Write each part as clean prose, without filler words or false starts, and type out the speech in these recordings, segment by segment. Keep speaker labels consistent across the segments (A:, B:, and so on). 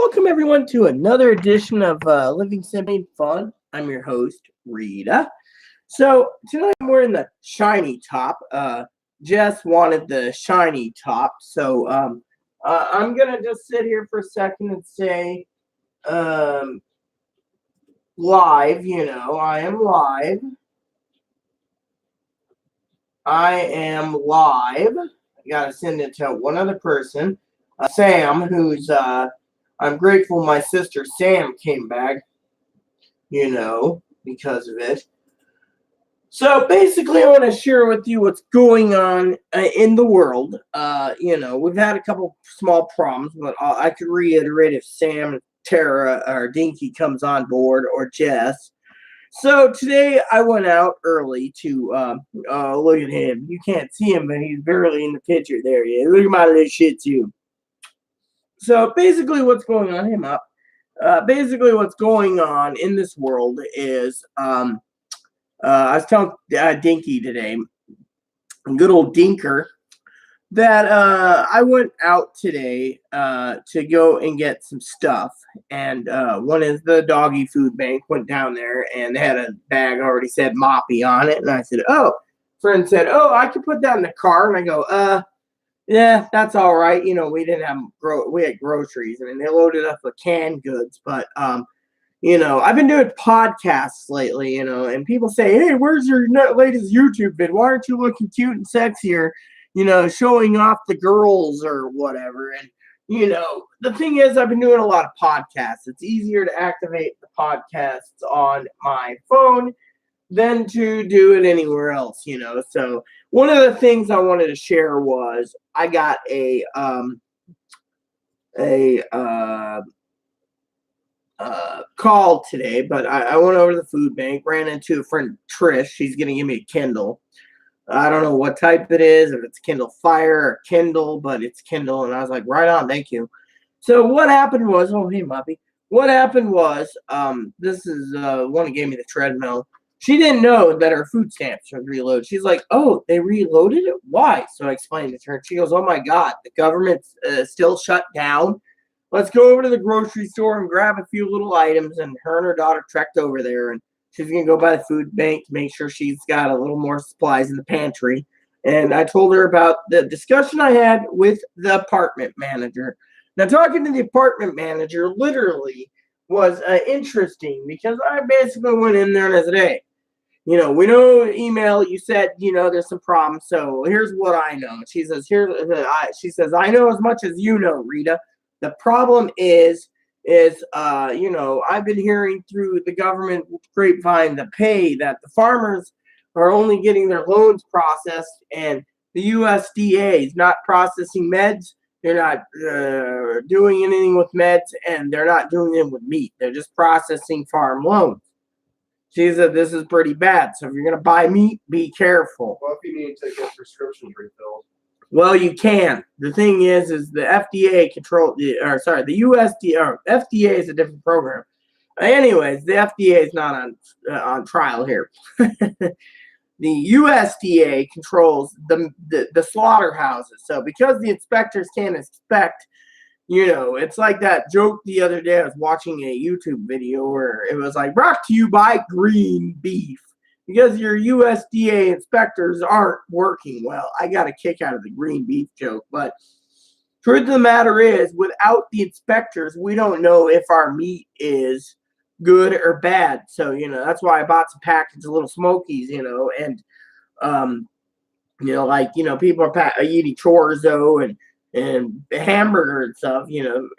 A: Welcome everyone to another edition of Living Simply Fun. I'm your host, Rita. So tonight I'm wearing the shiny top. Jess wanted the shiny top, so I'm gonna just sit here for a second and say live. I am live. I am live. I gotta send it to one other person, Sam, who's I'm grateful my sister Sam came back, because of it. So basically, I want to share with you what's going on in the world. We've had a couple small problems, but I could reiterate if Sam, Tara, or Dinky comes on board, or Jess. So today I went out early to look at him. You can't see him, but he's barely in the picture. There he is. Look at my little shih tzu. So basically, what's going on? Him up. Basically, what's going on in this world is I was telling Dinky today, good old Dinker, that I went out today to go and get some stuff. And one is the doggy food bank. Went down there and they had a bag already said Moppy on it. And I said, oh, friend said, oh, I could put that in the car. And I go, yeah, that's all right. We didn't have we had groceries. I mean, they loaded up with canned goods, but I've been doing podcasts lately, and people say, hey, where's your latest YouTube vid? Why aren't you looking cute and sexier, showing off the girls or whatever? And the thing is, I've been doing a lot of podcasts. It's easier to activate the podcasts on my phone than to do it anywhere else, So one of the things I wanted to share was I got a call today, but I went over to the food bank, ran into a friend, Trish. She's going to give me a Kindle. I don't know what type it is, if it's Kindle Fire or Kindle, but it's Kindle. And I was like, right on, thank you. So what happened was, oh, hey, Moppy. What happened was, this is one who gave me the treadmill. She didn't know that her food stamps would reload. She's like, oh, they reloaded it? Why? So I explained it to her. She goes, oh, my God, the government's still shut down. Let's go over to the grocery store and grab a few little items. And her and her daughter trekked over there. And she's going to go by the food bank to make sure she's got a little more supplies in the pantry. And I told her about the discussion I had with the apartment manager. Now, talking to the apartment manager literally was interesting because I basically went in there and I said, hey, we know email, you said, there's some problems. So here's what I know. She says, she says, I know as much as you know, Rita. The problem is, I've been hearing through the government grapevine that the farmers are only getting their loans processed and the USDA is not processing meds. They're not doing anything with meds and they're not doing it with meat. They're just processing farm loans. She said this is pretty bad. So if you're going to buy meat, be careful.
B: Well, if you need to get prescriptions refilled.
A: Well, you can. The thing is the FDA the USDA, or FDA is a different program. Anyways, the FDA is not on trial here. The USDA controls the slaughterhouses. So because the inspectors can't inspect, it's like that joke the other day. I was watching a YouTube video where it was like, brought to you by Green Beef. Because your USDA inspectors aren't working well. I got a kick out of the green beef joke. But truth of the matter is, without the inspectors, we don't know if our meat is good or bad. So, that's why I bought some packaged little Smokies, and, people are eating chorizo and hamburger and stuff,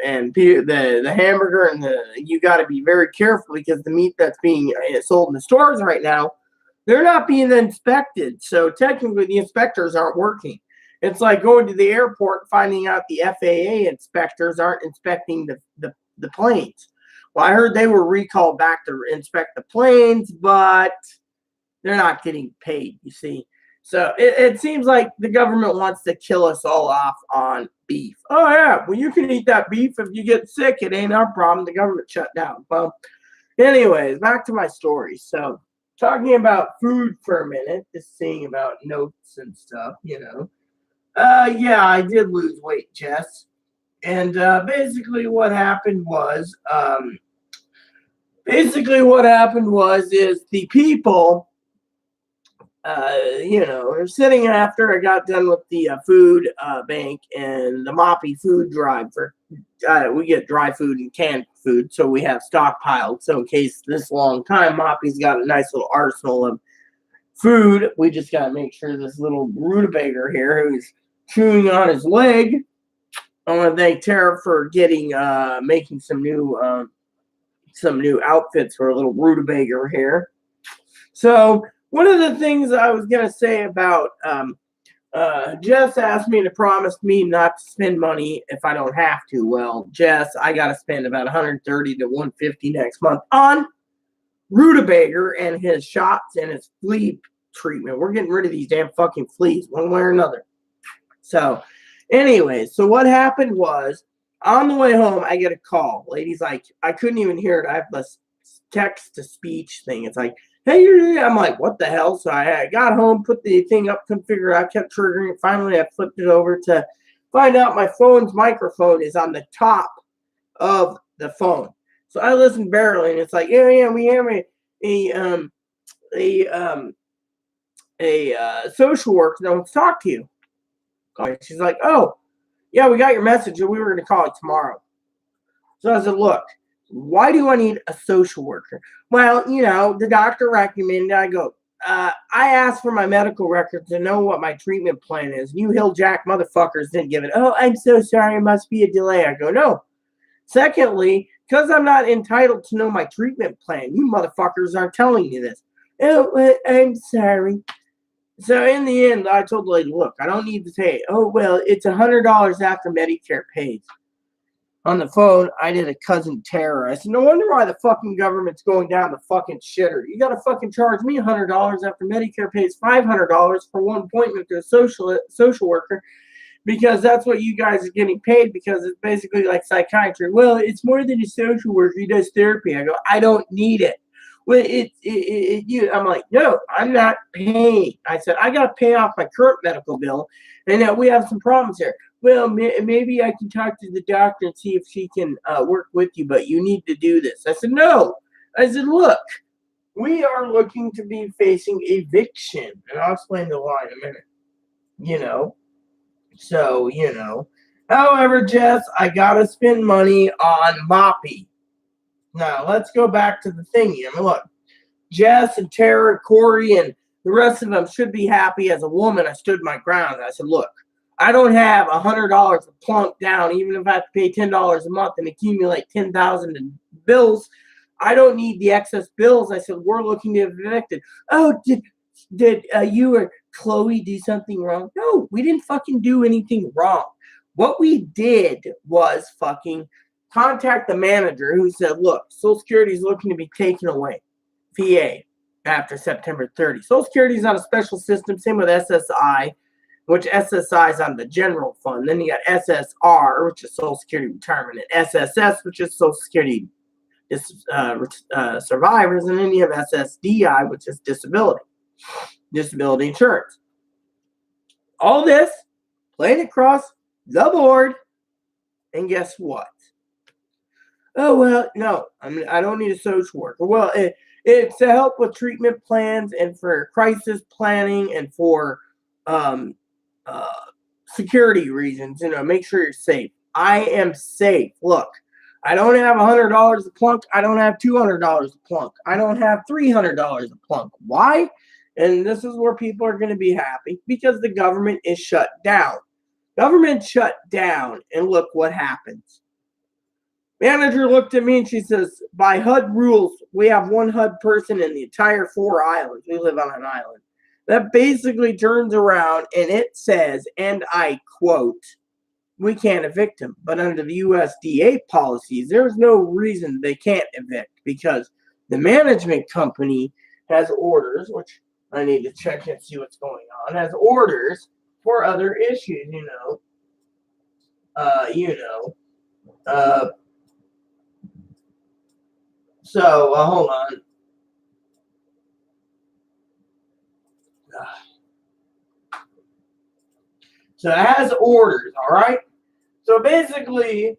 A: and the hamburger and you got to be very careful because the meat that's being sold in the stores right now, they're not being inspected. So technically the inspectors aren't working. It's like going to the airport and finding out the FAA inspectors aren't inspecting the planes. Well, I heard they were recalled back to inspect the planes, but they're not getting paid, you see. So it seems like the government wants to kill us all off on beef. Oh, yeah, well, you can eat that beef if you get sick. It ain't our problem. The government shut down. Well, anyways, back to my story. So talking about food for a minute, just seeing about notes and stuff, Yeah, I did lose weight, Jess. And basically what happened was, is the people, are sitting after I got done with the food bank and the Moppy food drive for, we get dry food and canned food, so we have stockpiled. So in case this long time, Moppy's got a nice little arsenal of food. We just got to make sure this little rutabaga here who's chewing on his leg. I want to thank Tara for getting making some new outfits for a little rutabaga here. So one of the things I was gonna say about Jess asked me to promise me not to spend money if I don't have to. Well, Jess, I gotta spend about 130 to 150 next month on rutabaga and his shots and his flea treatment. We're getting rid of these damn fucking fleas one way or another. So anyway, so what happened was on the way home, I get a call. Lady's like, I couldn't even hear it. I have this text to speech thing. It's like, hey, I'm like, what the hell? So I got home, put the thing up, couldn't figure it out, kept triggering it. Finally, I flipped it over to find out my phone's microphone is on the top of the phone. So I listened barely, and it's like, yeah, we have a social worker that wants to talk to you. She's like, oh, yeah, we got your message, and we were going to call it tomorrow. So I said, look, why do I need a social worker? Well, the doctor recommended. I go, I asked for my medical records to know what my treatment plan is. You hilljack motherfuckers didn't give it. Oh, I'm so sorry. It must be a delay. I go, no. Secondly, because I'm not entitled to know my treatment plan, you motherfuckers aren't telling me this. Oh, I'm sorry. So in the end, I told the lady, look, I don't need to pay. Oh, well, it's $100 after Medicare pays. On the phone, I did a cousin terror. I said, no wonder why the fucking government's going down the fucking shitter. You got to fucking charge me $100 after Medicare pays $500 for one appointment to a social worker, because that's what you guys are getting paid, because it's basically like psychiatry. Well, it's more than a social worker. He does therapy. I go, I don't need it. Well, I'm like, no, I'm not paying. I said, I got to pay off my current medical bill, and we have some problems here. Well, maybe I can talk to the doctor and see if she can work with you, but you need to do this. I said, no. I said, look, we are looking to be facing eviction, and I'll explain the line in a minute. So, However, Jess, I got to spend money on Moppy. Now, let's go back to the thingy. I mean, look, Jess and Tara, Corey, and the rest of them should be happy. As a woman, I stood my ground. I said, look, I don't have $100 to plunk down, even if I have to pay $10 a month and accumulate 10,000 in bills. I don't need the excess bills. I said, we're looking to be evicted. Oh, did you or Chloe do something wrong? No, we didn't fucking do anything wrong. What we did was fucking contact the manager, who said, look, Social Security is looking to be taken away, VA, after September 30. Social Security is on a special system, same with SSI, which SSI is on the general fund. Then you got SSR, which is Social Security Retirement, and SSS, which is Social Security Survivors, and then you have SSDI, which is disability insurance. All this played across the board, and guess what? Oh, well, no, I don't need a social worker. Well, it's to help with treatment plans and for crisis planning and for security reasons. Make sure you're safe. I am safe. Look, I don't have $100 to plunk. I don't have $200 to plunk. I don't have $300 to plunk. Why? And this is where people are going to be happy, because the government is shut down. Government shut down, and look what happens. Manager looked at me and she says, by HUD rules, we have one HUD person in the entire 4 islands. We live on an island. That basically turns around and it says, and I quote, we can't evict him. But under the USDA policies, there's no reason they can't evict, because the management company has orders, which I need to check and see what's going on, has orders for other issues, So, hold on. So it has orders, all right? So basically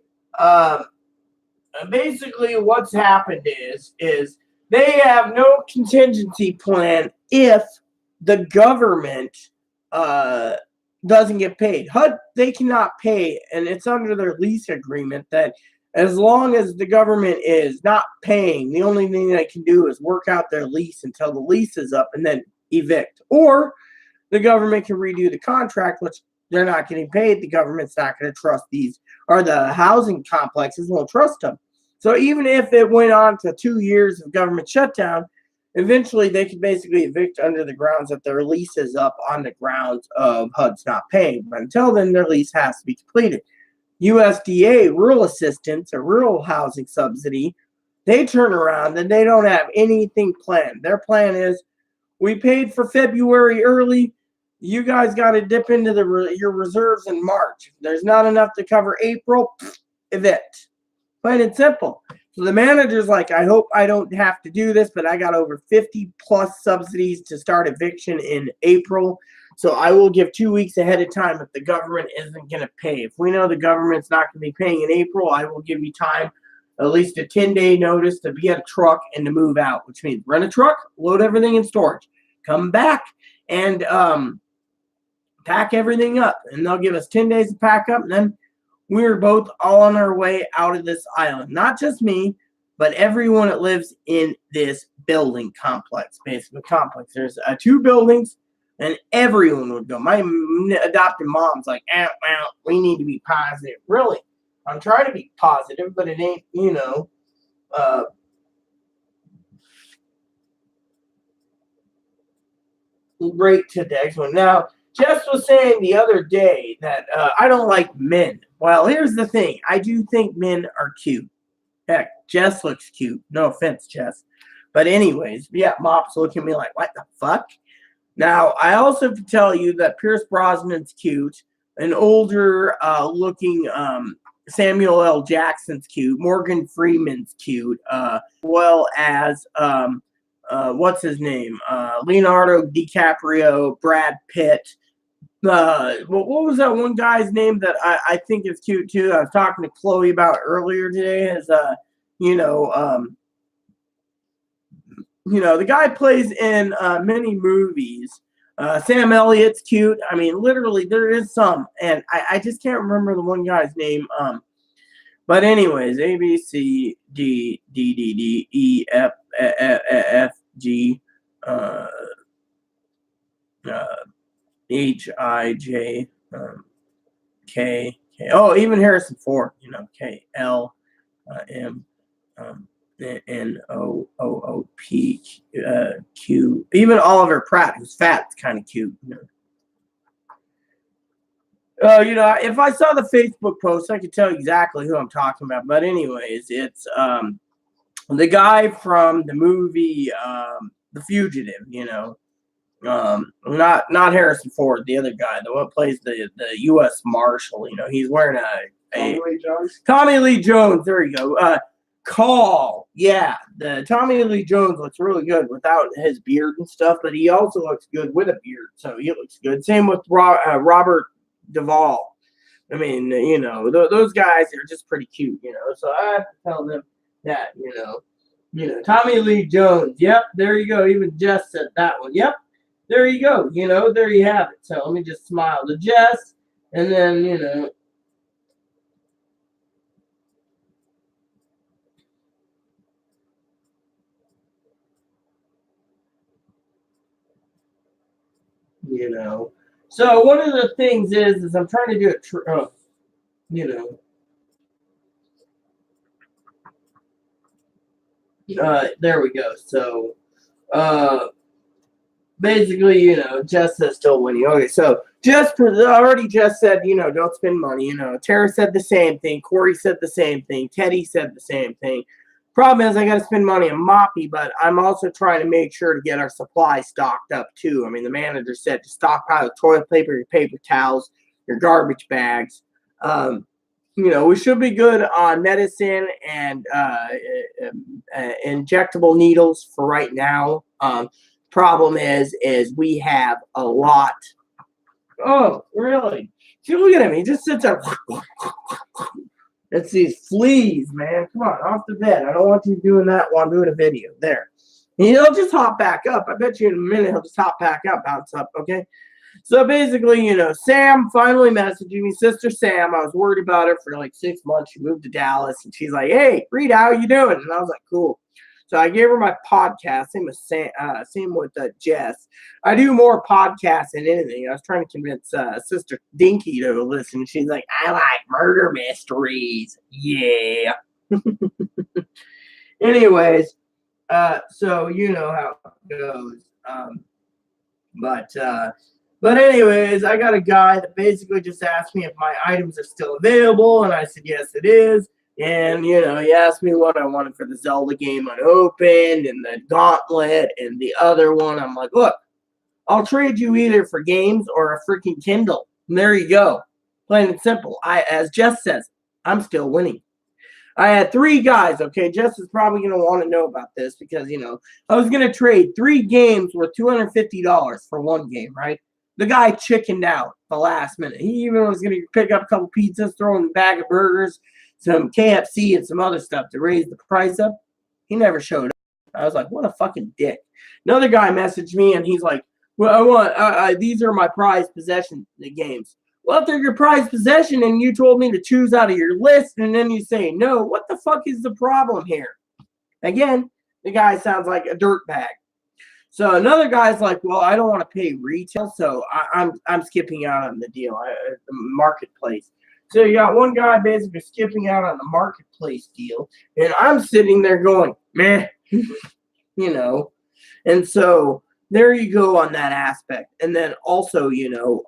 A: what's happened is they have no contingency plan if the government doesn't get paid. HUD, they cannot pay, and it's under their lease agreement that as long as the government is not paying, the only thing they can do is work out their lease until the lease is up and then evict. Or the government can redo the contract, which they're not getting paid. The government's not going to trust these, or the housing complexes won't trust them. So even if it went on to 2 years of government shutdown, eventually they could basically evict under the grounds that their lease is up on the grounds of HUD's not paying. But until then, their lease has to be completed. USDA, rural assistance, or rural housing subsidy, they turn around and they don't have anything planned. Their plan is, we paid for February early. You guys got to dip into your reserves in March. If there's not enough to cover April, evict. Plain and simple. So the manager's like, I hope I don't have to do this, but I got over 50 plus subsidies to start eviction in April. So I will give 2 weeks ahead of time if the government isn't going to pay. If we know the government's not going to be paying in April, I will give you time, at least a 10-day notice to be at a truck and to move out, which means rent a truck, load everything in storage, come back and pack everything up. And they'll give us 10 days to pack up, and then we're both all on our way out of this island. Not just me, but everyone that lives in this building complex, basically complex. There's 2 buildings, and everyone would go. My adopted mom's like, well, we need to be positive. Really, I'm trying to be positive, but it ain't, great to the next one. Now, Jess was saying the other day that I don't like men. Well, here's the thing. I do think men are cute. Heck, Jess looks cute. No offense, Jess. But anyways, yeah, Mops looking at me like, what the fuck? Now, I also can tell you that Pierce Brosnan's cute. An older looking Samuel L. Jackson's cute. Morgan Freeman's cute. Well as what's his name? Leonardo DiCaprio, Brad Pitt. What was that one guy's name that I think is cute too? I was talking to Chloe about earlier today. Is the guy plays in many movies. Sam Elliott's cute. I mean, literally, there is some, and I just can't remember the one guy's name. But anyways, A B C D D D D E F F G H I J K K. Oh, even Harrison Ford. K L M N O O O P Q. Even Oliver Pratt, who's fat, is kind of cute. If I saw the Facebook post, I could tell exactly who I'm talking about. But anyways, it's the guy from the movie The Fugitive. Not Harrison Ford, the other guy, the one who plays the U.S. Marshal. He's wearing
B: Tommy Lee Jones.
A: Tommy Lee Jones. There you go. Call. Yeah, the Tommy Lee Jones looks really good without his beard and stuff, but he also looks good with a beard, so he looks good. Same with Robert Duvall. I mean, those guys are just pretty cute, so I have to tell them that, Tommy Lee Jones. Yep, there you go. Even Jess said that one. Yep, there you go. There you have it. So let me just smile to Jess, and then, So one of the things is I'm trying to do it, there we go. So, basically, Jess is still winning. Okay, so Jess said, don't spend money. Tara said the same thing. Corey said the same thing. Teddy said the same thing. Problem is, I got to spend money on Moppy, but I'm also trying to make sure to get our supply stocked up too. I mean, the manager said to stockpile toilet paper, your paper towels, your garbage bags. We should be good on medicine and injectable needles for right now. Problem is we have a lot. Oh, really? See, look at him. He just sits there. It's these fleas, man. Come on, off the bed. I don't want you doing that while I'm doing a video. There. And he'll just hop back up. I bet you in a minute he'll just hop back up, bounce up, okay? So basically, you know, Sam finally messaged me, sister Sam. I was worried about her for like 6 months. She moved to Dallas, and she's like, "Hey, Rita, how you doing?" And I was like, "Cool." So I gave her my podcast. Same with same with Jess. I do more podcasts than anything. I was trying to convince Sister Dinky to listen. She's like, "I like murder mysteries." Yeah. Anyways, so you know how it goes. But anyways, I got a guy that basically just asked me if my items are still available, and I said yes, it is. And you know, he asked me what I wanted for the Zelda game unopened, and the Gauntlet, and the other one. I'm like, look, I'll trade you either for games or a freaking Kindle. And there you go, plain and simple. As Jess says, I'm still winning. I had 3 guys, okay? Jess is probably going to want to know about this because, you know, I was going to trade 3 games worth $250 for 1 game, right? The guy chickened out the last minute. He even was going to pick up a couple pizzas, throw in a bag of burgers, some KFC, and some other stuff to raise the price up. He never showed up. I was like, what a fucking dick. Another guy messaged me, and he's like, well, I want these are my prized possession games. Well, if they're your prized possession and you told me to choose out of your list and then you say no, what the fuck is the problem here? Again, the guy sounds like a dirtbag. So another guy's like, well, I don't want to pay retail, so I'm skipping out on the deal, the marketplace. So you got one guy basically skipping out on the marketplace deal, and I'm sitting there going, meh, you know. And so there you go on that aspect. And then also, you know,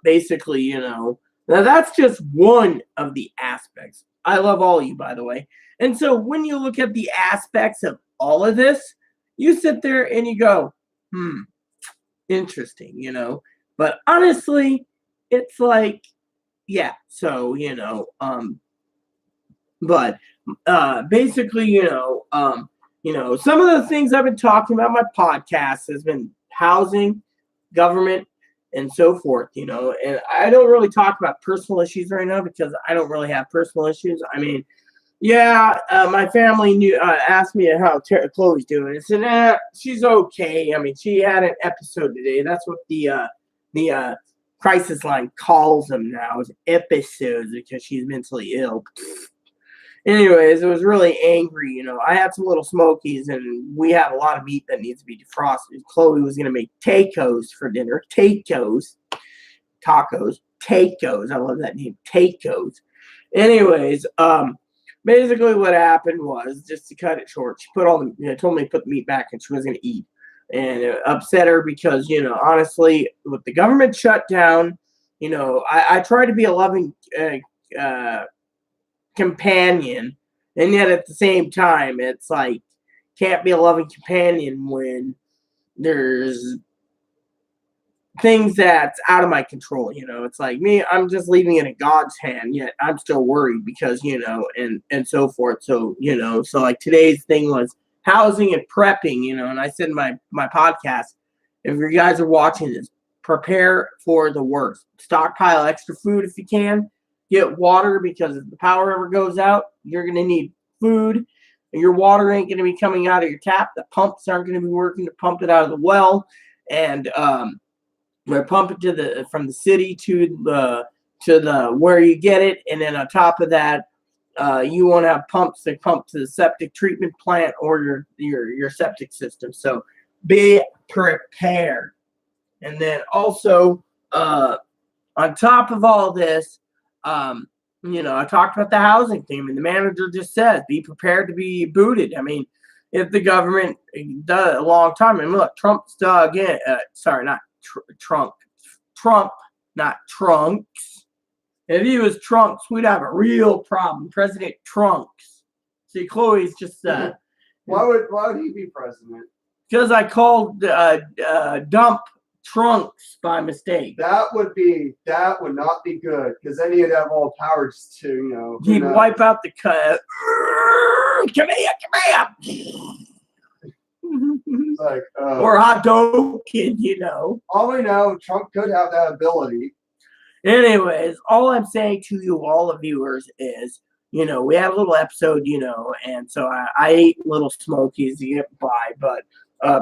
A: basically, you know, now that's just one of the aspects. I love all of you, by the way. And so when you look at the aspects of all of this, you sit there and you go, interesting, you know. But honestly, it's like, yeah, so, you know, but basically, you know, some of the things I've been talking about my podcast has been housing, government, and so forth, you know. And I don't really talk about personal issues right now because I don't really have personal issues. I mean, yeah, my family asked me how Chloe's doing. I said, she's okay. I mean, she had an episode today. That's what the crisis line calls them now, is episodes, because she's mentally ill. Anyways, it was really angry, you know. I had some little smokies, and we have a lot of meat that needs to be defrosted. Chloe was going to make tacos for dinner. Tacos. I love that name. Tacos. Anyways, basically what happened was, just to cut it short, she told me to put the meat back, and she was going to eat. And it upset her because, you know, honestly, with the government shutdown, you know, I try to be a loving companion, and yet at the same time, it's like, can't be a loving companion when there's things that's out of my control, you know. It's like me, I'm just leaving it in God's hand, yet I'm still worried because, you know, and so forth. So, you know, so like today's thing was housing and prepping, you know, and I said in my podcast, if you guys are watching this, prepare for the worst. Stockpile extra food if you can. Get water, because if the power ever goes out, you're going to need food. Your water ain't going to be coming out of your tap. The pumps aren't going to be working to pump it out of the well. And we're pumping from the city to the where you get it. And then on top of that, you want to have pumps that pump to the septic treatment plant or your septic system. So be prepared. And then also, on top of all this, you know, I talked about the housing thing, and the manager just said, be prepared to be booted. I mean, if the government does a long time, and look, Trump's again, sorry, not Trump, not Trunks. If he was Trunks, we'd have a real problem. President Trunks. See, Chloe's just
B: why would he be president?
A: Because I called dump Trunks by mistake.
B: That would not be good, because then he'd have all powers to, you know.
A: He'd wipe out the cut. Come here.
B: It's like,
A: Or Hadouken, you know.
B: all we know, Trump could have that ability.
A: Anyways, all I'm saying to you, all the viewers, is, you know, we had a little episode, you know, and so I ate little smokies to get by, but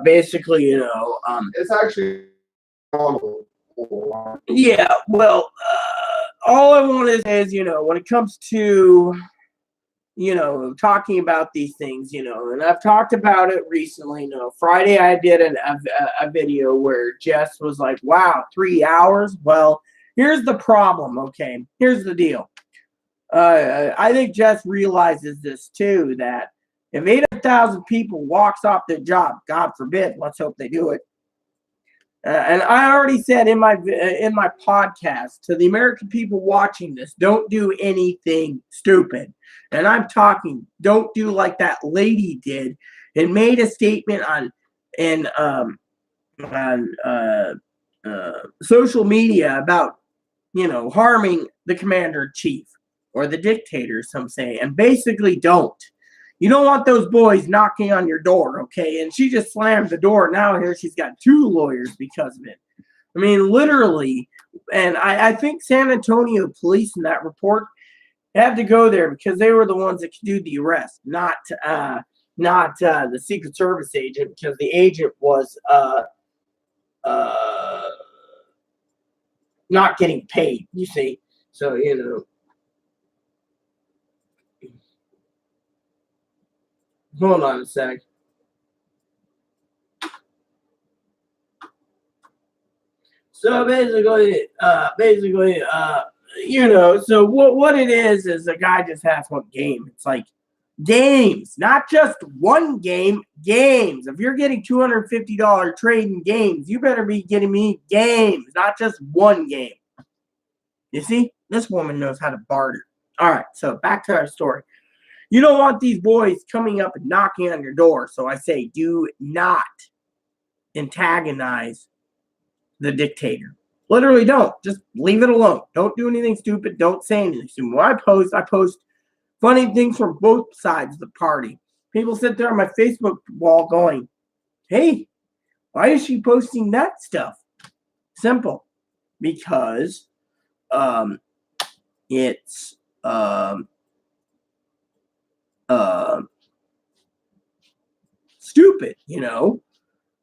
A: basically, you know,
B: It's actually normal.
A: yeah, well, all I want to say is, you know, when it comes to, you know, talking about these things, you know, and I've talked about it recently. You know, Friday I did a video where Jess was like, wow, 3 hours? Well, here's the problem, okay? Here's the deal. I think Jess realizes this too, that if 8,000 people walks off their job, God forbid, let's hope they do it. And I already said in my podcast to the American people watching this, don't do anything stupid. And I'm talking, don't do like that lady did and made a statement on social media about, you know, harming the commander in chief or the dictator, some say, and basically don't. You don't want those boys knocking on your door, okay? And she just slammed the door. Now here she's got 2 lawyers because of it. I mean, literally. And I think San Antonio police in that report had to go there because they were the ones that could do the arrest, not the Secret Service agent, because the agent was not getting paid, you see. So, you know. Hold on a sec. So basically, you know, so what it is a guy just has one game. It's like games, not just one game, games. If you're getting $250 trading games, you better be getting me games, not just one game. You see, this woman knows how to barter. All right, so back to our story. You don't want these boys coming up and knocking on your door. So I say, do not antagonize the dictator. Literally don't. Just leave it alone. Don't do anything stupid. Don't say anything stupid. When I post funny things from both sides of the party. People sit there on my Facebook wall going, hey, why is she posting that stuff? Simple. Because it's stupid, you know.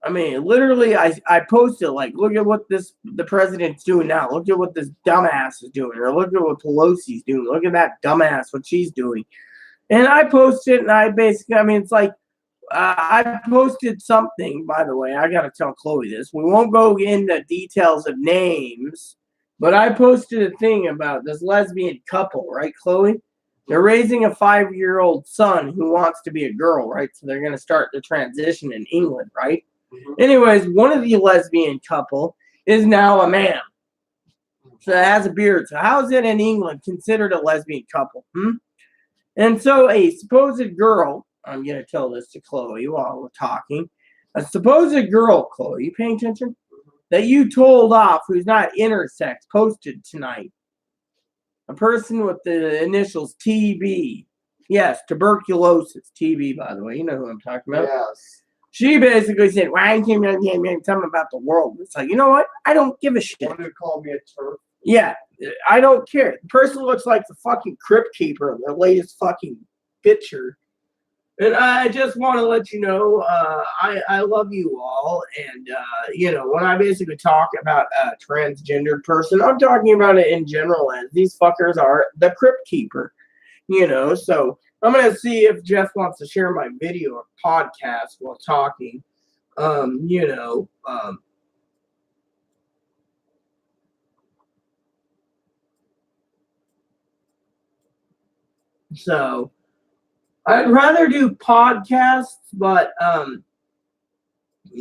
A: I mean, literally, I posted like, look at what the president's doing now. Look at what this dumbass is doing, or look at what Pelosi's doing. Look at that dumbass, what she's doing. And I posted, and I basically, I mean, it's like, I posted something, by the way. I got to tell Chloe this. We won't go into details of names, but I posted a thing about this lesbian couple, right, Chloe? They're raising a 5-year-old son who wants to be a girl, right? So they're going to start the transition in England, right? Mm-hmm. Anyways, one of the lesbian couple is now a man. So it has a beard. So how is it in England considered a lesbian couple? And so a supposed girl, I'm going to tell this to Chloe while we're talking. A supposed girl, Chloe, you paying attention? That you told off, who's not intersex, posted tonight. A person with the initials TB. Yes, tuberculosis. TB, by the way. You know who I'm talking about.
B: Yes.
A: She basically said, well, I came here and something about the world. It's like, you know what? I don't give a shit.
B: Wanted to call me a turf.
A: Yeah, I don't care. The person looks like the fucking crypt keeper in the latest fucking picture. And I just want to let you know, I love you all. And, you know, when I basically talk about a transgendered person, I'm talking about it in general as these fuckers are the crypt keeper. You know, so I'm going to see if Jeff wants to share my video or podcast while talking. You know, so I'd rather do podcasts, but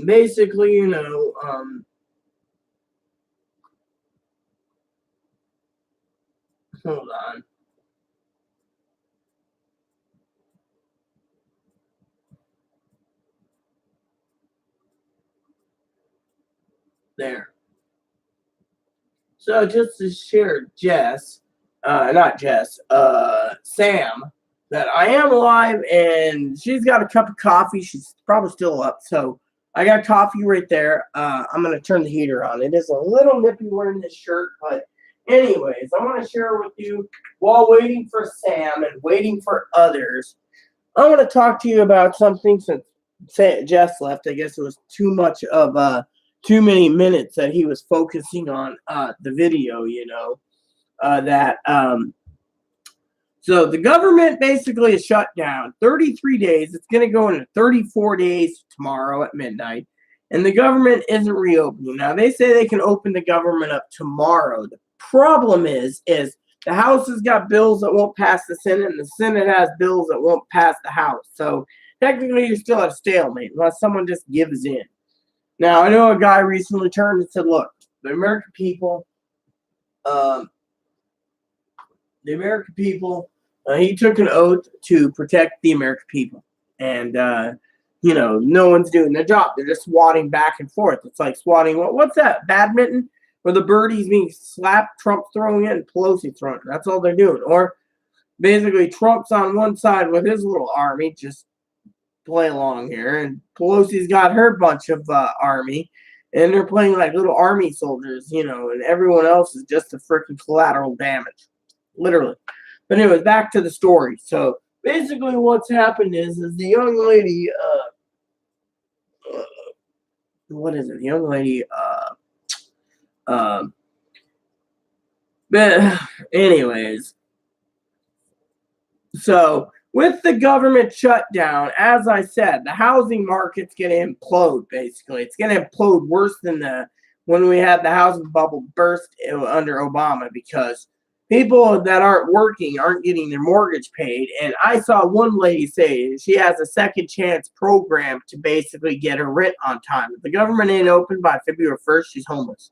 A: basically, you know, hold on. There. So just to share Jess, not Jess, Sam that I am alive, and she's got a cup of coffee. She's probably still up, so I got coffee right there. I'm gonna turn the heater on. It is a little nippy wearing this shirt, but anyways, I want to share with you while waiting for Sam and waiting for others. I want to talk to you about something since Jess left. I guess it was too much of too many minutes that he was focusing on the video. So the government basically is shut down 33 days. It's going to go into 34 days tomorrow at midnight. And the government isn't reopening. Now, they say they can open the government up tomorrow. The problem is the House has got bills that won't pass the Senate, and the Senate has bills that won't pass the House. So technically, you're still at a stalemate unless someone just gives in. Now, I know a guy recently turned and said, look, the American people, he took an oath to protect the American people. And, no one's doing their job. They're just swatting back and forth. It's like swatting, what's that, badminton? Where the birdie's being slapped, Trump's throwing it, and Pelosi throwing it. That's all they're doing. Or basically Trump's on one side with his little army, just play along here. And Pelosi's got her bunch of army. And they're playing like little army soldiers, and everyone else is just a freaking collateral damage. Literally. But anyways, back to the story. So basically what's happened is the young lady, what is it? The young lady, but anyways, so with the government shutdown, as I said, the housing market's going to implode, basically. It's going to implode worse than when we had the housing bubble burst under Obama, because people that aren't working aren't getting their mortgage paid. And I saw one lady say she has a second chance program to basically get her rent on time. If the government ain't open by February 1st, she's homeless.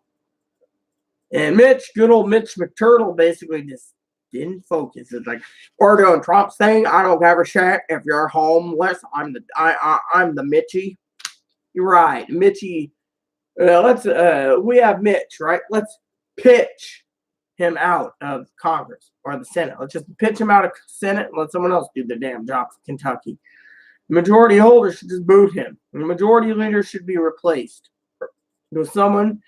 A: And good old Mitch McTurtle basically just didn't focus. It's like, we're doing Trump's thing. I don't give a shit if you're homeless. I'm the Mitchie. You're right, Mitchie. We have Mitch, right? Let's pitch him out of Congress or the Senate. Let's just pitch him out of Senate and let someone else do the damn job for Kentucky. The majority holder should just boot him. And the majority leader should be replaced with someone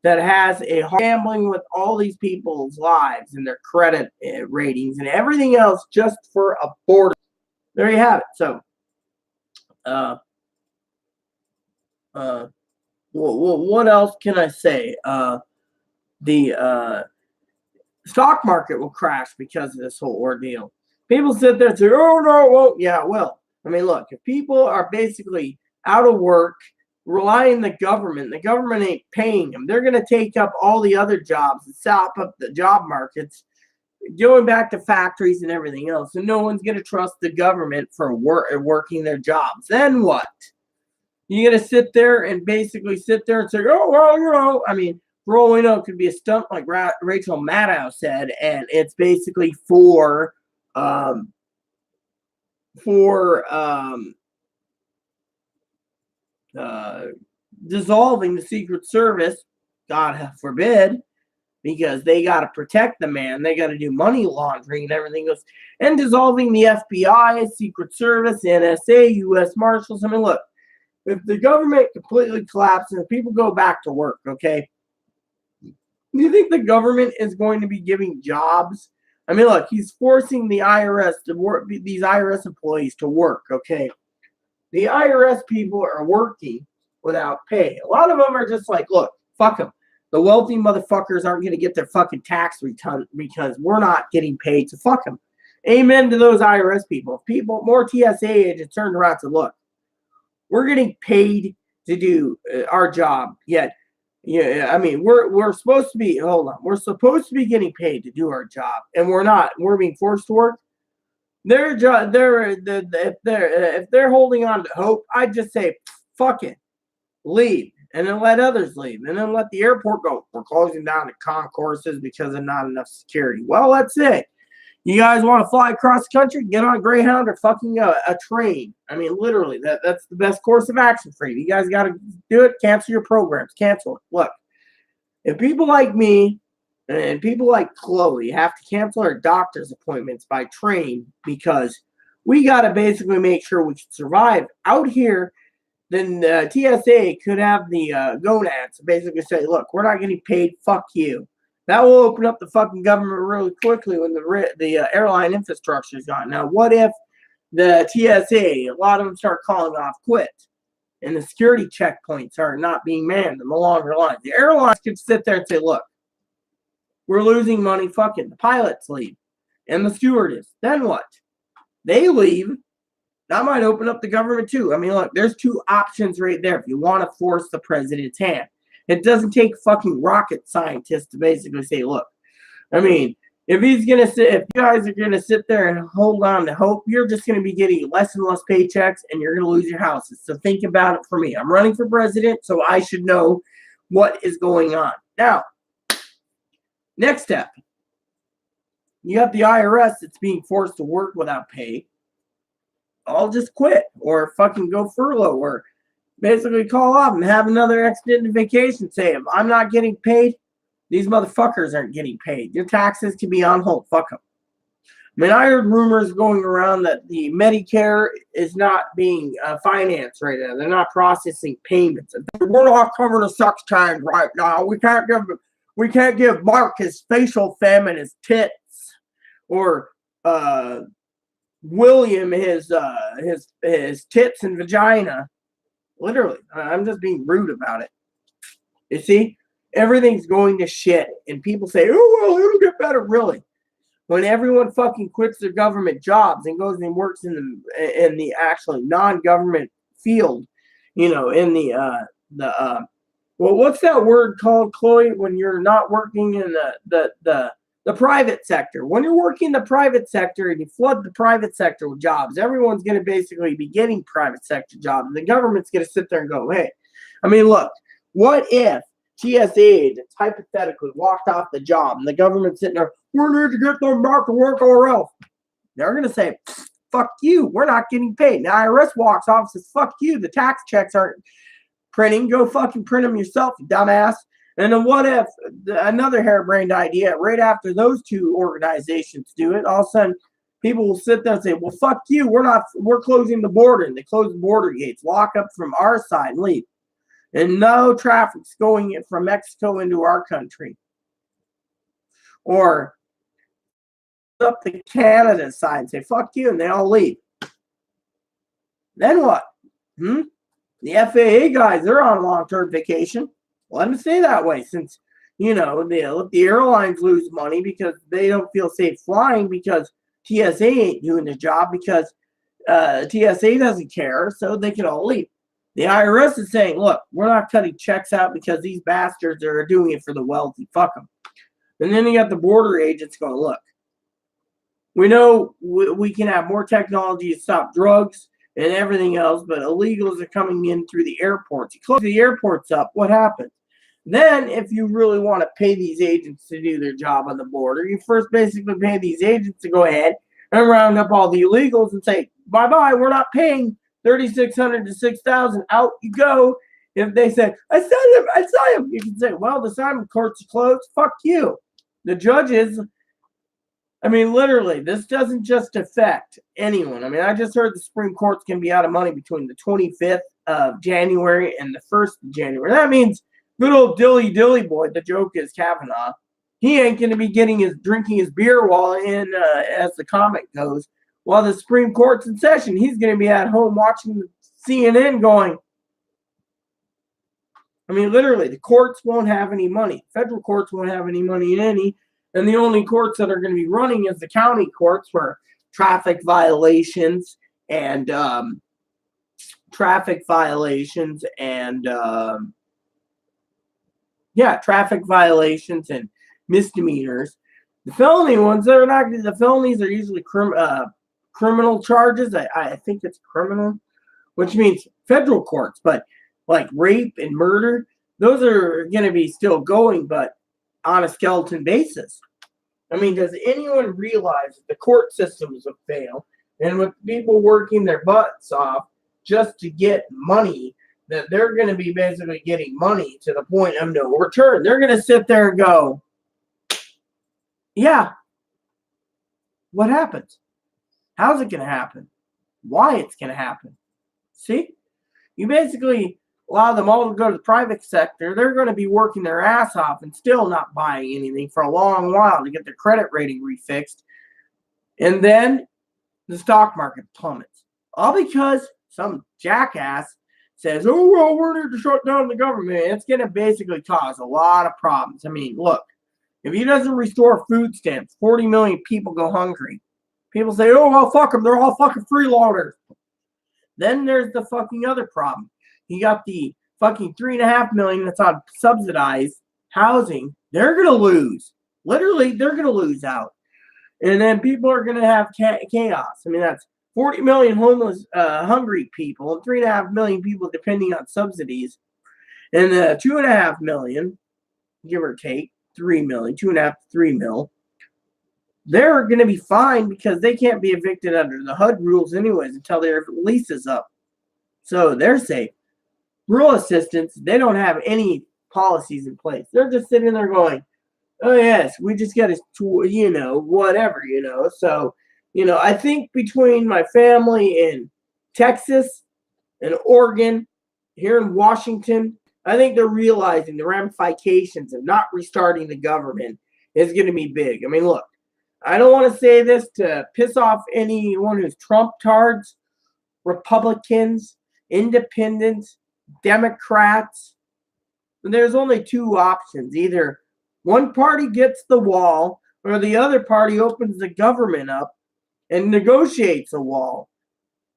A: that has a gambling with all these people's lives and their credit ratings and everything else just for a border. There you have it. So, what else can I say? The stock market will crash because of this whole ordeal. People sit there and say, oh, no, it won't. Yeah, it will. I mean, look, if people are basically out of work, relying on the government ain't paying them. They're going to take up all the other jobs and sop up the job markets, going back to factories and everything else. And no one's going to trust the government for working their jobs. Then what? You're going to sit there and basically sit there and say, oh, well, I mean, for all we know, it could be a stunt like Rachel Maddow said, and it's basically for dissolving the Secret Service, God forbid, because they got to protect the man. They got to do money laundering and everything else, and dissolving the FBI, Secret Service, NSA, U.S. Marshals. I mean, look, if the government completely collapses and people go back to work, okay, do you think the government is going to be giving jobs? I mean, look, he's forcing the IRS to work, these IRS employees to work, okay? The IRS people are working without pay. A lot of them are just like, look, fuck them. The wealthy motherfuckers aren't going to get their fucking tax return because we're not getting paid, so fuck them. Amen to those IRS people. More TSA agents turned around to look, we're getting paid to do our job, yet, yeah, I mean, we're supposed to be, we're supposed to be getting paid to do our job, and we're not. We're being forced to work. If they're holding on to hope, I'd just say, fuck it, leave, and then let others leave, and then let the airport go. We're closing down the concourses because of not enough security. Well, that's it. You guys want to fly across the country? Get on Greyhound or fucking a train. I mean, literally, that's the best course of action for you. You guys got to do it. Cancel your programs. Cancel it. Look, if people like me and people like Chloe have to cancel our doctor's appointments by train because we got to basically make sure we can survive out here. Then the TSA could have the gonads basically say, look, we're not getting paid. Fuck you. That will open up the fucking government really quickly when the airline infrastructure is gone. Now, what if the TSA, a lot of them start calling off quit, and the security checkpoints are not being manned in the longer lines? The airlines could sit there and say, look, we're losing money. Fuck it. The pilots leave. And the stewardess. Then what? They leave. That might open up the government too. I mean, look, there's two options right there if you want to force the president's hand. It doesn't take fucking rocket scientists to basically say, look, I mean, if you guys are gonna sit there and hold on to hope, you're just gonna be getting less and less paychecks and you're gonna lose your houses. So think about it for me. I'm running for president, so I should know what is going on. Now, next step. You got the IRS that's being forced to work without pay. I'll just quit or fucking go furlough or basically call off and have another extended vacation. Say, if I'm not getting paid, these motherfuckers aren't getting paid. Your taxes can be on hold. Fuck them. I mean, I heard rumors going around that the Medicare is not being financed right now. They're not processing payments. We're not covering the sex change right now. We can't give Mark his facial femme and his tits, or William his tits and vagina. Literally, I'm just being rude about it. You see, everything's going to shit, and people say, "Oh well, it'll get better." Really, when everyone fucking quits their government jobs and goes and works in the actually non-government field, in the well, what's that word called, Chloe? When you're not working in the private sector. When you're working in the private sector and you flood the private sector with jobs, everyone's going to basically be getting private sector jobs. And the government's going to sit there and go, hey, I mean, look, what if TSA agents hypothetically walked off the job and the government's sitting there, we need to get them back to work or else? They're going to say, fuck you, we're not getting paid. The IRS walks off and says, fuck you, the tax checks aren't printing. Go fucking print them yourself, you dumbass. And then what if another harebrained idea, right after those two organizations do it, all of a sudden people will sit there and say, well, fuck you, we're closing the border. And they close the border gates, lock up from our side and leave. And no traffic's going in from Mexico into our country. Or up the Canada side and say, fuck you, and they all leave. Then what? The FAA guys, they're on long-term vacation. Let them stay that way, since, the airlines lose money because they don't feel safe flying because TSA ain't doing the job because TSA doesn't care, so they can all leave. The IRS is saying, look, we're not cutting checks out because these bastards are doing it for the wealthy. Fuck them. And then you got the border agents going, look, we know we can have more technology to stop drugs and everything else, but illegals are coming in through the airports. You close the airports up, what happens? Then, if you really want to pay these agents to do their job on the border, you first basically pay these agents to go ahead and round up all the illegals and say, bye-bye, we're not paying $3,600 to $6,000. Out you go. If they say, I saw him, you can say, well, the Simon courts are closed. Fuck you. The judges, I mean, literally, this doesn't just affect anyone. I mean, I just heard the Supreme Court's going to be out of money between the 25th of January and the 1st of January. That means good old dilly boy, the joke is Kavanaugh, he ain't going to be drinking his beer while as the comic goes, while the Supreme Court's in session. He's going to be at home watching CNN going, I mean, literally, the courts won't have any money. Federal courts won't have any money in any. And the only courts that are going to be running is the county courts for traffic violations and traffic violations and misdemeanors. The felony ones, they're not. The felonies are usually criminal charges. I think it's criminal, which means federal courts. But like rape and murder, those are going to be still going, but on a skeleton basis. I mean, does anyone realize that the court systems will fail, and with people working their butts off just to get money, that they're going to be basically getting money to the point of no return? They're going to sit there and go, yeah, what happens? How's it going to happen? why it's going to happen. See? You basically allow them all to go to the private sector. They're going to be working their ass off and still not buying anything for a long while to get their credit rating refixed. And then the stock market plummets. All because some jackass says, oh, well, we're going to shut down the government. It's going to basically cause a lot of problems. I mean, look, if he doesn't restore food stamps, 40 million people go hungry. People say, oh, well, fuck them. They're all fucking freeloaders. Then there's the fucking other problem. You got the fucking 3.5 million that's on subsidized housing. They're going to lose. Literally, they're going to lose out. And then people are going to have chaos. I mean, that's 40 million homeless, hungry people, and 3.5 million people depending on subsidies. And 2.5 million, give or take, 3 million, 2.5 to 3 mil. They're going to be fine because they can't be evicted under the HUD rules anyways until their lease is up. So they're safe. Rural assistance, they don't have any policies in place. They're just sitting there going, oh, yes, we just got to, whatever, So, I think between my family in Texas and Oregon, here in Washington, I think they're realizing the ramifications of not restarting the government is going to be big. I mean, look, I don't want to say this to piss off anyone who's Trump-tards, Republicans, Independents, Democrats. There's only two options. Either one party gets the wall or the other party opens the government up and negotiates a wall.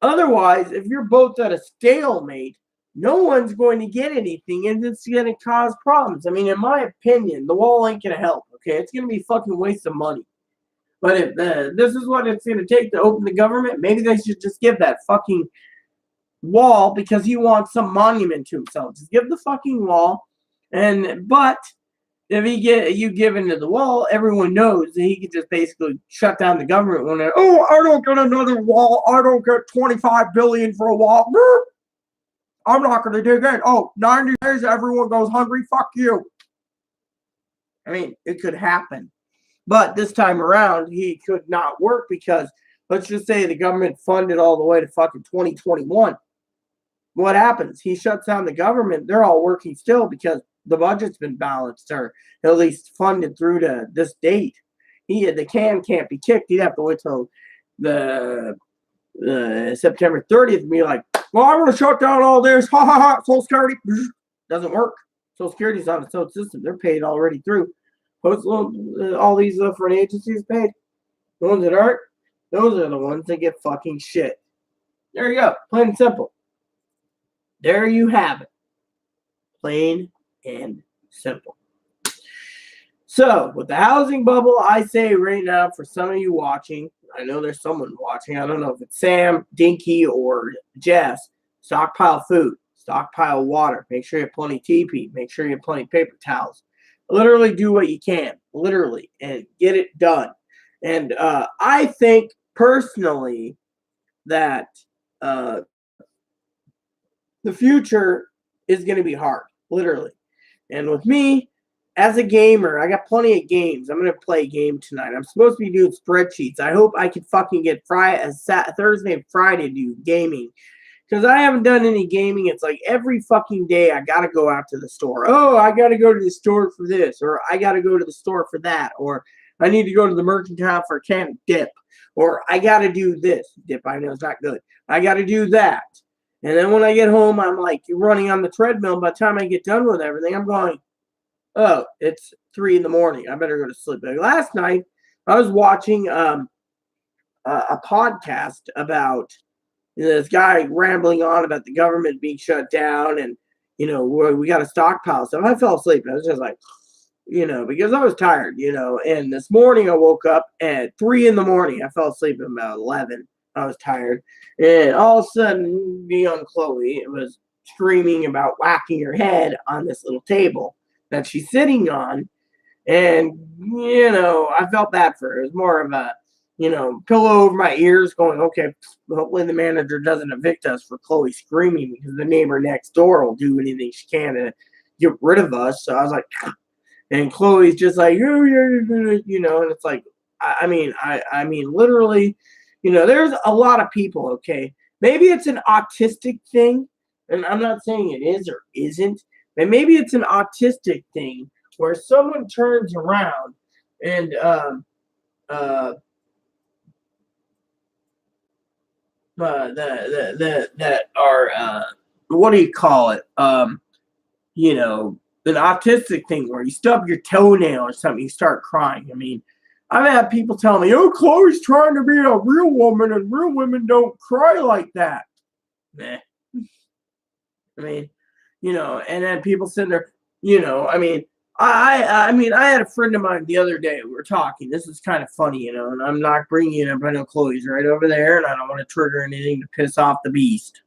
A: Otherwise, if you're both at a stalemate, no one's going to get anything and it's going to cause problems. I mean, in my opinion, the wall ain't going to help, okay? It's going to be a fucking waste of money. But if this is what it's going to take to open the government, maybe they should just give that fucking wall because he wants some monument to himself. Just give the fucking wall. But if you give into the wall, everyone knows that he can just basically shut down the government when I don't get another wall. I don't get $25 billion for a wall. I'm not going to dig in. 90 days, everyone goes hungry. Fuck you. I mean, it could happen. But this time around, he could not work because, let's just say the government funded all the way to fucking 2021. What happens? He shuts down the government. They're all working still because the budget's been balanced or at least funded through to this date. The can can't be kicked. He'd have to wait till the September 30th and be like, well, I'm going to shut down all this. Ha ha ha. Social Security doesn't work. Social Security's on its own system. They're paid already through. All these different agencies paid. The ones that aren't, those are the ones that get fucking shit. There you go. Plain and simple. There you have it. Plain and simple. So, with the housing bubble, I say right now, for some of you watching, I know there's someone watching. I don't know if it's Sam, Dinky, or Jess. Stockpile food. Stockpile water. Make sure you have plenty of TP. Make sure you have plenty of paper towels. Literally do what you can, literally, and get it done. And I think personally that the future is going to be hard, literally. And with me, as a gamer, I got plenty of games. I'm going to play a game tonight. I'm supposed to be doing spreadsheets. I hope I can fucking get Thursday and Friday to do gaming. Because I haven't done any gaming. It's like every fucking day I got to go out to the store. Oh, I got to go to the store for this. Or I got to go to the store for that. Or I need to go to the mercantile for a can of dip. Or I got to do this. Dip, I know it's not good. I got to do that. And then when I get home, I'm like running on the treadmill. By the time I get done with everything, I'm going, oh, it's 3 a.m. I better go to sleep. Like last night, I was watching a podcast about this guy rambling on about the government being shut down and, we got to stockpile stuff. I fell asleep. I was just like, because I was tired, and this morning I woke up at 3 a.m. I fell asleep at about 11. I was tired. And all of a sudden, young Chloe was screaming about whacking her head on this little table that she's sitting on. And, I felt bad for her. It was more of a, pillow over my ears going, okay, hopefully the manager doesn't evict us for Chloe screaming because the neighbor next door will do anything she can to get rid of us. So I was like, and Chloe's just like, and it's like, I mean, literally, there's a lot of people, okay? Maybe it's an autistic thing, and I'm not saying it is or isn't, but maybe it's an autistic thing where someone turns around and that are what do you call it? An autistic thing where you stub your toenail or something, you start crying. I mean, I've had people tell me, "Oh, Chloe's trying to be a real woman, and real women don't cry like that." Nah. I mean, and then people sitting there, I mean, I had a friend of mine the other day. We were talking. This is kind of funny, and I'm not bringing it up. I know Chloe's right over there, and I don't want to trigger anything to piss off the beast.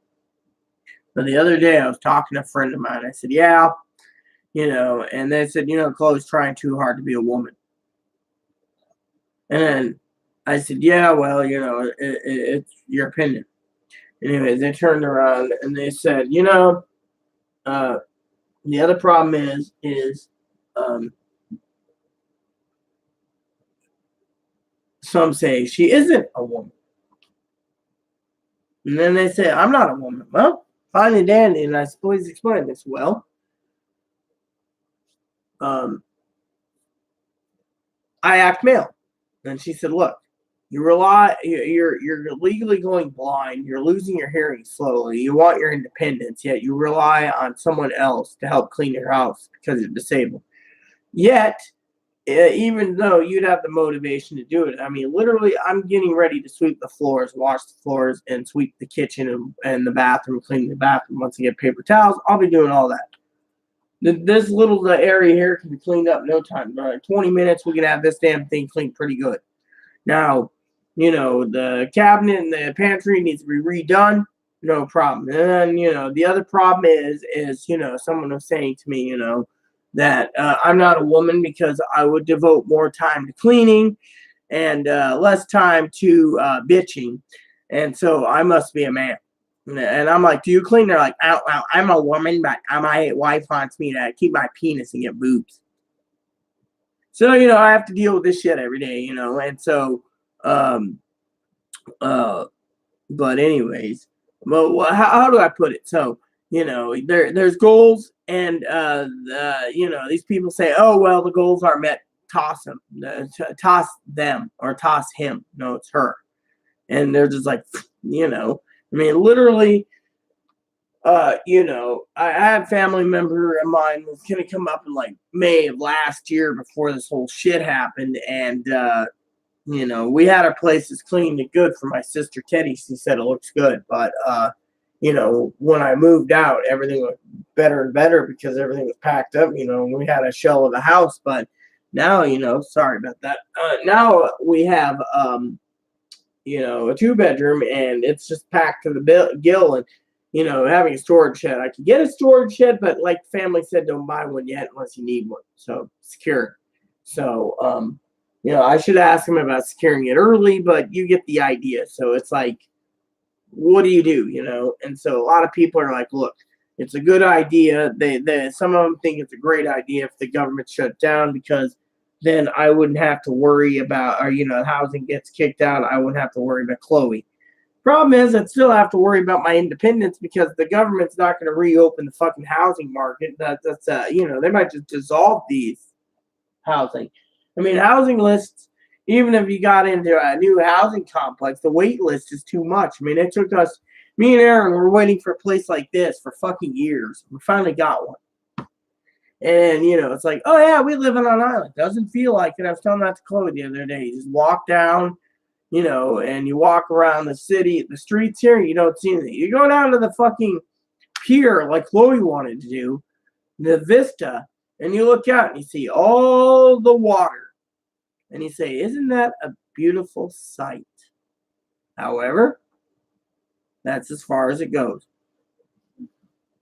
A: But the other day, I was talking to a friend of mine. I said, "Yeah, and they said, Chloe's trying too hard to be a woman." And then I said, "Yeah, well, it's your opinion." Anyways, they turned around and they said, uh, the other problem is some say she isn't a woman. And then they say, "I'm not a woman." Well, fine and dandy, and I suppose explain this. Well, I act male. And she said, "Look, you're legally going blind. You're losing your hearing slowly. You want your independence, yet you rely on someone else to help clean your house because you're disabled. Yet, even though you'd have the motivation to do it, I mean, literally, I'm getting ready to sweep the floors, wash the floors, and sweep the kitchen and the bathroom, clean the bathroom. Once I get paper towels, I'll be doing all that. This little area here can be cleaned up in no time. 20 minutes, we can have this damn thing cleaned pretty good. Now, the cabinet and the pantry needs to be redone. No problem. And then, the other problem is, someone was saying to me, that I'm not a woman because I would devote more time to cleaning and less time to bitching. And so I must be a man. And I'm like, "Do you clean?" They're like, "Well, I'm a woman, but my wife wants me to keep my penis and get boobs." So, I have to deal with this shit every day, and so, um, uh, but anyways, well, how do I put it? So, there's goals, and these people say, "Oh, well, the goals are met. Toss them, toss them, or toss him." No, it's her, and they're just like, I mean, literally. I had a family member of mine was gonna come up in like May of last year before this whole shit happened, and we had our places cleaned and good for my sister Teddy. She said it looks good, but when I moved out, everything was better and better because everything was packed up. We had a shell of a house, but now, sorry about that. Now we have a 2-bedroom, and it's just packed to the gill, and having a storage shed. I could get a storage shed, but like the family said, don't buy one yet unless you need one. So secure. So I should ask them about securing it early, but you get the idea. So it's like, what do you do? And so a lot of people are like, "Look, it's a good idea." They some of them think it's a great idea if the government shut down, because then I wouldn't have to worry about, or housing gets kicked out. I wouldn't have to worry about Chloe. Problem is, I'd still have to worry about my independence because the government's not going to reopen the fucking housing market. That's they might just dissolve these housing. I mean, housing lists. Even if you got into a new housing complex, the wait list is too much. I mean, it took us, me and Aaron were waiting for a place like this for fucking years. We finally got one. And, it's like, "Oh, yeah, we live on an island." Doesn't feel like it. I was telling that to Chloe the other day. You just walk down, and you walk around the city, the streets here, you don't see anything. You go down to the fucking pier like Chloe wanted to do, the vista, and you look out and you see all the water. And you say, "Isn't that a beautiful sight?" However, that's as far as it goes.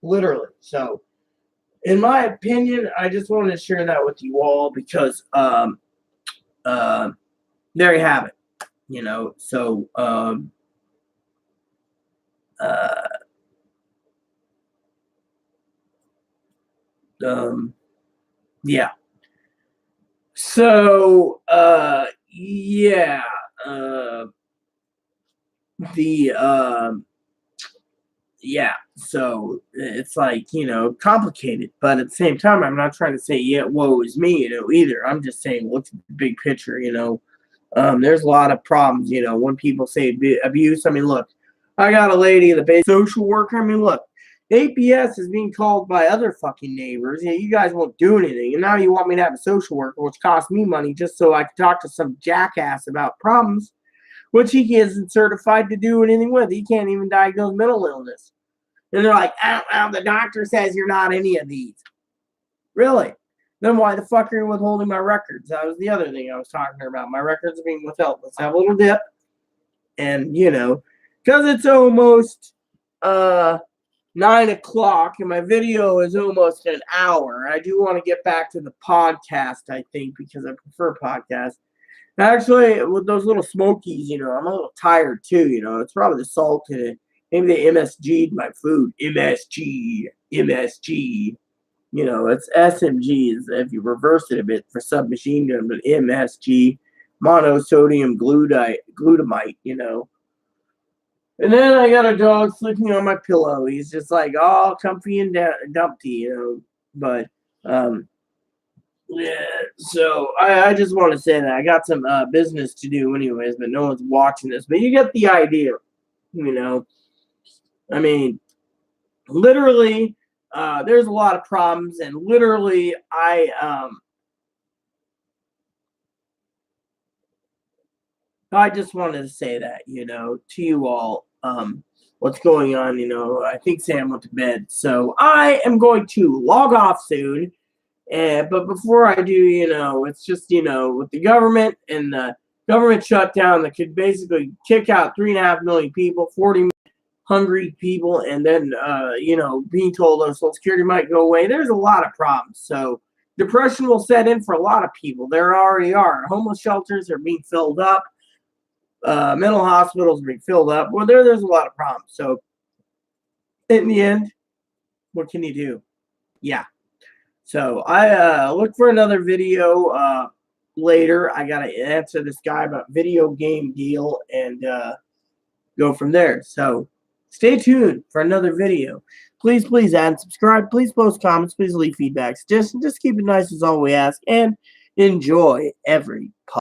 A: Literally. So, in my opinion, I just wanted to share that with you all because there you have it. So uh, yeah. So yeah. the yeah, so it's like, complicated, but at the same time, I'm not trying to say, yeah, woe is me, either. I'm just saying, look at the big picture, there's a lot of problems, when people say abuse. I mean, look, I got a lady, the basic social worker. I mean, look, APS is being called by other fucking neighbors. You guys won't do anything, and now you want me to have a social worker, which costs me money just so I can talk to some jackass about problems, which he isn't certified to do anything with. He can't even diagnose mental illness. And they're like, the doctor says you're not any of these. Really? Then why the fuck are you withholding my records? That was the other thing I was talking about. My records are being withheld. Let's have a little dip. And, because it's almost 9 o'clock and my video is almost an hour, I do want to get back to the podcast, I think, because I prefer podcasts. Actually, with those little smokies, I'm a little tired too, It's probably the salt in it. Maybe they MSG'd my food. MSG. It's SMG if you reverse it a bit for submachine gun, but MSG, monosodium glutamate, And then I got a dog sleeping on my pillow. He's just like all comfy and dumpty, But, yeah, so I just want to say that I got some business to do anyways, but no one's watching this. But you get the idea, I mean, literally, there's a lot of problems, and literally, I just wanted to say that, to you all, what's going on, I think Sam went to bed, so I am going to log off soon, but before I do, it's just, with the government and the government shutdown that could basically kick out 3.5 million people, 40 hungry people, and then, being told Social Security might go away. There's a lot of problems. So depression will set in for a lot of people. There already are. Homeless shelters are being filled up. Mental hospitals are being filled up. Well, there's a lot of problems. So in the end, what can you do? Yeah. So I look for another video later. I got to answer this guy about video game deal and go from there. So stay tuned for another video. Please add and subscribe. Please post comments. Please leave feedbacks. Just keep it nice is all we ask. And enjoy every